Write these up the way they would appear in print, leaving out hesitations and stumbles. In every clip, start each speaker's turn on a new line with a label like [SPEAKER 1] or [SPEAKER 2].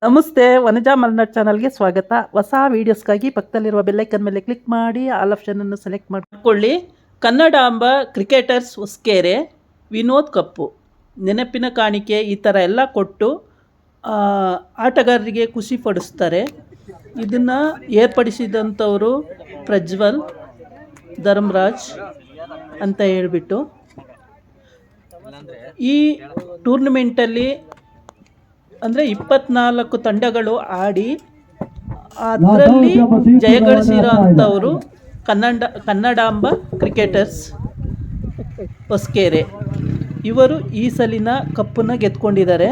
[SPEAKER 1] ನಮಸ್ತೆ, ವನಜಾ ಮಲ್ನಾಡ್ ಚಾನಲ್ಗೆ ಸ್ವಾಗತ. ಹೊಸ ವೀಡಿಯೋಸ್ಗಾಗಿ ಪಕ್ಕದಲ್ಲಿರುವ ಬೆಲ್ಲೈಕನ್ ಮೇಲೆ ಕ್ಲಿಕ್ ಮಾಡಿ ಆಲ್ ಆಪ್ಷನನ್ನು ಸೆಲೆಕ್ಟ್ ಮಾಡಿಕೊಳ್ಳಿ. ಕನ್ನಡಾಂಬ ಕ್ರಿಕೆಟರ್ಸ್ ಹೊಸಕೆರೆ ವಿನೋದ್ ಕಪ್ಪು ನೆನಪಿನ ಕಾಣಿಕೆ ಈ ಥರ ಎಲ್ಲ ಕೊಟ್ಟು ಆಟಗಾರರಿಗೆ ಖುಷಿ ಪಡಿಸ್ತಾರೆ. ಇದನ್ನು ಏರ್ಪಡಿಸಿದಂಥವರು ಪ್ರಜ್ವಲ್ ಧರ್ಮರಾಜ್ ಅಂತ ಹೇಳಿಬಿಟ್ಟು ಈ ಟೂರ್ನಮೆಂಟಲ್ಲಿ ಅಂದರೆ 24 ತಂಡಗಳು ಆಡಿ ಅದರಲ್ಲಿ ಜಯಗಳಿಸಿರೋ ಅಂಥವರು ಕನ್ನಡಾಂಬ ಕ್ರಿಕೆಟರ್ಸ್ ಹೊಸಕೆರೆ. ಇವರು ಈ ಸಲಿನ ಕಪ್ಪನ್ನು ಗೆದ್ಕೊಂಡಿದ್ದಾರೆ.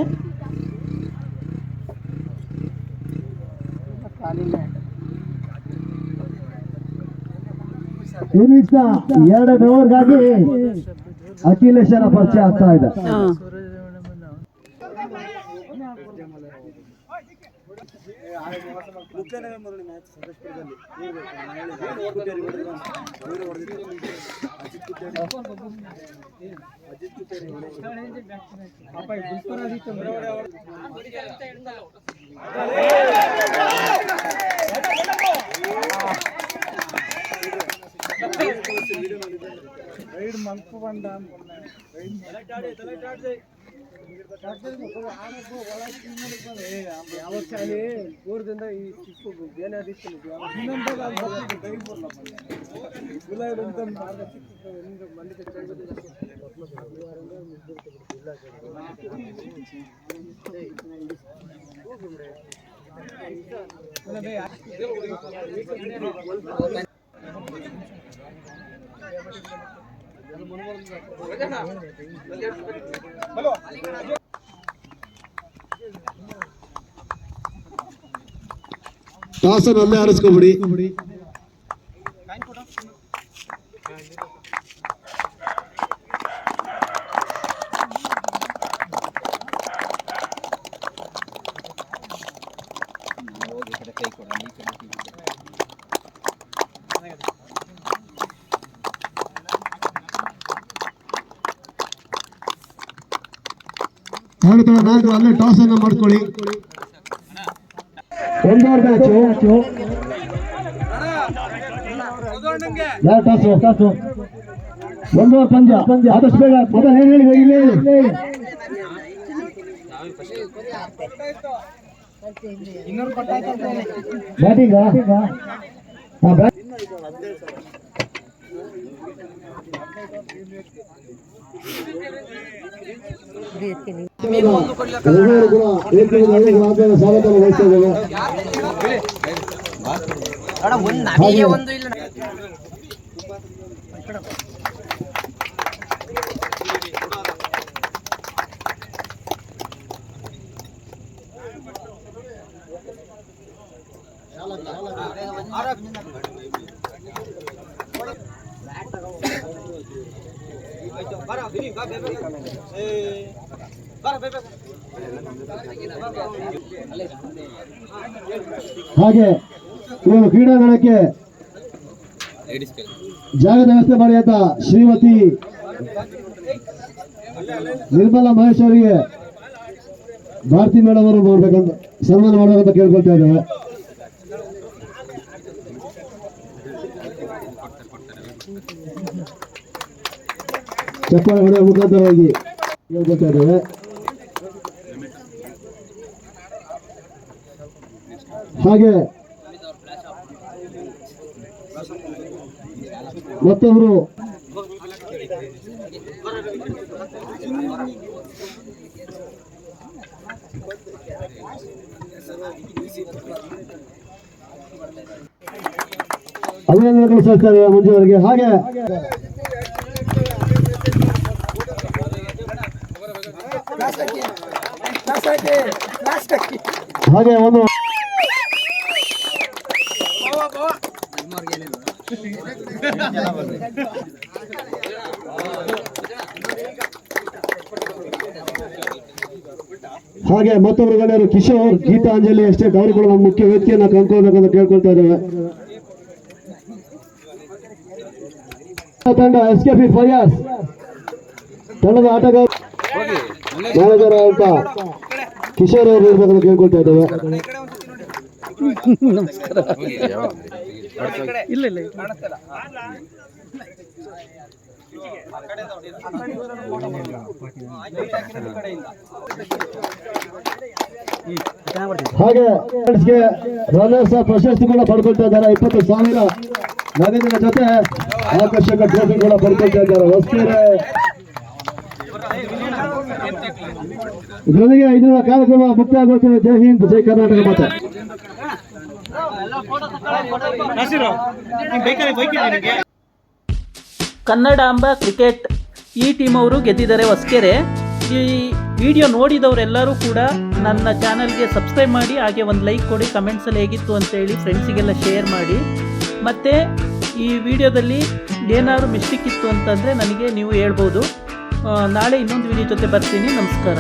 [SPEAKER 2] ಎರಡನೇ ಓವರ್ಗಾಗಿ ಅಖಿಲೇಶನ ಪರಿಚಯ ಆಗ್ತಾ ಇದೆ. ಟಾಸನ್ ಅಲ್ಲೇ ಆರಿಸ್ಕೊಬಿಡಿ. ಅಲ್ಲೇ ಟಾಸ್ ಅನ್ನ ಮಾಡ್ಕೊಳ್ಳಿ. ಒಂದೂವರೆ ಪಂದ್ಯ ಆದಷ್ಟು ಬೇಗ ಬ್ಯಾಟಿಂಗ್ ಸ್ವಾಗತ ವಹಿಸ್ತಾ ಇದ್ದೇವೆ. ಹಾಗೆ ಇವರು ಕ್ರೀಡಾಂಗಣಕ್ಕೆ ಜಾಗದ ವ್ಯವಸ್ಥೆ ಮಾಡಿ ಅಂತ ಶ್ರೀಮತಿ ನಿರ್ಮಲಾ ಮಹೇಶ್ ಅವರಿಗೆ ಭಾರತಿ ಮೇಡಮ್ ಅವರು ನೋಡ್ಬೇಕಂತ ಸನ್ಮಾನ ಮಾಡಬೇಕಂತ ಕೇಳ್ಕೊಳ್ತಾ ಇದ್ದೇವೆ. ಚಪ್ಪಾಳೆ ಹೊಡೆಯುವ ಮುಖಾಂತರವಾಗಿ ಹೇಳ್ಕೊಳ್ತಾ ಇದ್ದೇವೆ. ಹಾಗೆ ಮತ್ತೊಬ್ಬರು ಅಭಿನಂದನೆಗಳು ಸಲ್ಲಿಸ್ತಾರೆ ಮಂಜು ಅವರಿಗೆ. ಹಾಗೆ ಹಾಗೆ ಒಂದು ಹಾಗೆ ಮತ್ತೊಬ್ಬರು ಗಣ್ಯರು ಕಿಶೋರ್ ಗೀತಾಂಜಲಿ ಅಷ್ಟೇ ಅವರು ಕೂಡ ನಮ್ಮ ಮುಖ್ಯ ವೇದಿಕೆಯನ್ನು ಕಂಡುಕೊಳ್ಬೇಕಂತ ಕೇಳ್ಕೊಳ್ತಾ ಇದ್ದೇವೆ. ತಂಡ SKP ಫೈರ್ಸ್ ತಂಡದ ಆಟಗಾರ ಮ್ಯಾನೇಜರ್ ಅಂತ ಕಿಶೋರ್ ಅವರು ಇರ್ಬೇಕಂತ ಕೇಳ್ಕೊಳ್ತಾ ಇದ್ದೇವೆ.
[SPEAKER 1] ನಮಸ್ಕಾರ. ಇಲ್ಲ ಇಲ್ಲ
[SPEAKER 2] ಹಾಗೆ ರನ್ನರ್ಸ್ ಪ್ರಶಸ್ತಿ ಕೂಡ ಪಡ್ಕೊಳ್ತಾ ಇದ್ದಾರೆ. 20,000 ನಗದಿನ ಜೊತೆ ಆಕರ್ಷಕ ಟ್ರೋಫಿ ಕೂಡ ಪಡ್ಕೊಳ್ತಾ ಇದ್ದಾರೆ. ಹೊಸಕೆರೆ ಇದರೊಂದಿಗೆ ಇದರ ಕಾರ್ಯಕ್ರಮ ಮುಕ್ತಾಯಗೊಳ್ತೇವೆ. ಜೈ ಹಿಂದ್, ಜೈ ಕರ್ನಾಟಕ ಮಾತೆ.
[SPEAKER 1] ಕನ್ನಡಾಂಬ ಕ್ರಿಕೆಟ್ ಈ ಟೀಮ್ ಅವರು ಗೆದ್ದಿದ್ದಾರೆ ಹೊಸಕೆರೆ. ಈ ವಿಡಿಯೋ ನೋಡಿದವರೆಲ್ಲರೂ ಕೂಡ ನನ್ನ ಚಾನಲ್ಗೆ ಸಬ್ಸ್ಕ್ರೈಬ್ ಮಾಡಿ, ಹಾಗೆ ಒಂದು ಲೈಕ್ ಕೊಡಿ, ಕಮೆಂಟ್ಸಲ್ಲಿ ಹೇಗಿತ್ತು ಅಂತೇಳಿ ಫ್ರೆಂಡ್ಸಿಗೆಲ್ಲ ಶೇರ್ ಮಾಡಿ. ಮತ್ತು ಈ ವಿಡಿಯೋದಲ್ಲಿ ಏನಾದರೂ ಮಿಸ್ಟೇಕ್ ಇತ್ತು ಅಂತಂದರೆ ನನಗೆ ನೀವು ಹೇಳ್ಬೋದು. ನಾಳೆ ಇನ್ನೊಂದು ವಿಡಿಯೋ ಜೊತೆ ಬರ್ತೀನಿ. ನಮಸ್ಕಾರ.